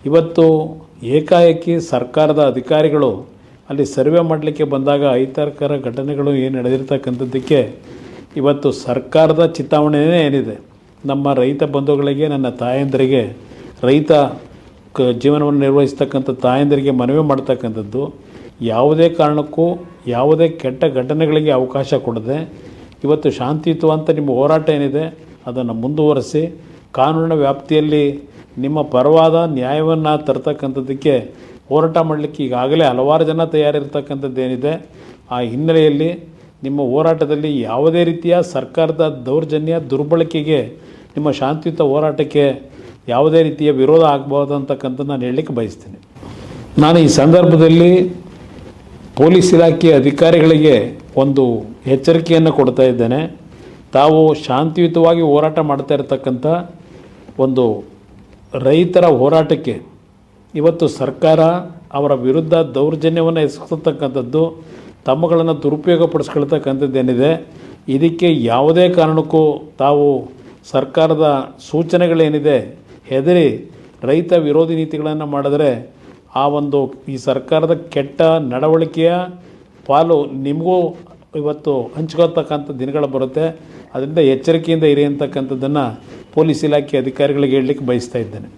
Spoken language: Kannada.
ಇವತ್ತು ಏಕಾಏಕಿ ಸರ್ಕಾರದ ಅಧಿಕಾರಿಗಳು ಅಲ್ಲಿ ಸರ್ವೆ ಮಾಡಲಿಕ್ಕೆ ಬಂದಾಗ ಅಹಿತಕರ ಘಟನೆಗಳು ಏನು ನಡೆದಿರ್ತಕ್ಕಂಥದ್ದಕ್ಕೆ ಇವತ್ತು ಸರ್ಕಾರದ ಚಿತಾವಣೆಯೇ ಏನಿದೆ, ನಮ್ಮ ರೈತ ಬಂಧುಗಳಿಗೆ, ನನ್ನ ತಾಯಂದರಿಗೆ, ರೈತ ಜೀವನವನ್ನು ನಿರ್ವಹಿಸ್ತಕ್ಕಂಥ ತಾಯಂದರಿಗೆ ಮನವಿ ಮಾಡ್ತಕ್ಕಂಥದ್ದು, ಯಾವುದೇ ಕಾರಣಕ್ಕೂ ಯಾವುದೇ ಕೆಟ್ಟ ಘಟನೆಗಳಿಗೆ ಅವಕಾಶ ಕೊಡದೆ ಇವತ್ತು ಶಾಂತಿಯುತವಂತ ನಿಮ್ಮ ಹೋರಾಟ ಏನಿದೆ ಅದನ್ನು ಮುಂದುವರಿಸಿ ಕಾನೂನಿನ ವ್ಯಾಪ್ತಿಯಲ್ಲಿ ನಿಮ್ಮ ಪರವಾದ ನ್ಯಾಯವನ್ನು ತರ್ತಕ್ಕಂಥದ್ದಕ್ಕೆ ಹೋರಾಟ ಮಾಡಲಿಕ್ಕೆ ಈಗಾಗಲೇ ಹಲವಾರು ಜನ ತಯಾರಿರ್ತಕ್ಕಂಥದ್ದೇನಿದೆ. ಆ ಹಿನ್ನೆಲೆಯಲ್ಲಿ ನಿಮ್ಮ ಹೋರಾಟದಲ್ಲಿ ಯಾವುದೇ ರೀತಿಯ ಸರ್ಕಾರದ ದೌರ್ಜನ್ಯ ದುರ್ಬಳಕೆಗೆ ನಿಮ್ಮ ಶಾಂತಿಯುತ ಹೋರಾಟಕ್ಕೆ ಯಾವುದೇ ರೀತಿಯ ವಿರೋಧ ಆಗಬಹುದು ಅಂತಕ್ಕಂಥದ್ದು ನಾನು ಹೇಳಲಿಕ್ಕೆ ಬಯಸ್ತೀನಿ. ನಾನು ಈ ಸಂದರ್ಭದಲ್ಲಿ ಪೊಲೀಸ್ ಇಲಾಖೆಯ ಅಧಿಕಾರಿಗಳಿಗೆ ಒಂದು ಎಚ್ಚರಿಕೆಯನ್ನು ಕೊಡ್ತಾ ಇದ್ದೇನೆ. ತಾವು ಶಾಂತಿಯುತವಾಗಿ ಹೋರಾಟ ಮಾಡ್ತಾ ಇರತಕ್ಕಂಥ ಒಂದು ರೈತರ ಹೋರಾಟಕ್ಕೆ ಇವತ್ತು ಸರ್ಕಾರ ಅವರ ವಿರುದ್ಧ ದೌರ್ಜನ್ಯವನ್ನು ಎಸಗತಕ್ಕಂಥದ್ದು, ತಮ್ಮಗಳನ್ನು ದುರುಪಯೋಗಪಡಿಸ್ಕೊಳ್ತಕ್ಕಂಥದ್ದೇನಿದೆ, ಇದಕ್ಕೆ ಯಾವುದೇ ಕಾರಣಕ್ಕೂ ತಾವು ಸರ್ಕಾರದ ಸೂಚನೆಗಳೇನಿದೆ ಹೆದರಿ ರೈತ ವಿರೋಧಿ ನೀತಿಗಳನ್ನು ಮಾಡಿದರೆ ಈ ಸರ್ಕಾರದ ಕೆಟ್ಟ ನಡವಳಿಕೆಯ ಪಾಲು ನಿಮಗೂ ಇವತ್ತು ಹಂಚ್ಕೊಳ್ತಕ್ಕಂಥ ದಿನಗಳು ಬರುತ್ತೆ. ಅದರಿಂದ ಎಚ್ಚರಿಕೆಯಿಂದ ಇರಿ ಅಂತಕ್ಕಂಥದ್ದನ್ನು ಪೊಲೀಸ್ ಇಲಾಖೆ ಅಧಿಕಾರಿಗಳಿಗೆ ಹೇಳಲಿಕ್ಕೆ ಬಯಸ್ತಾ ಇದ್ದೇನೆ.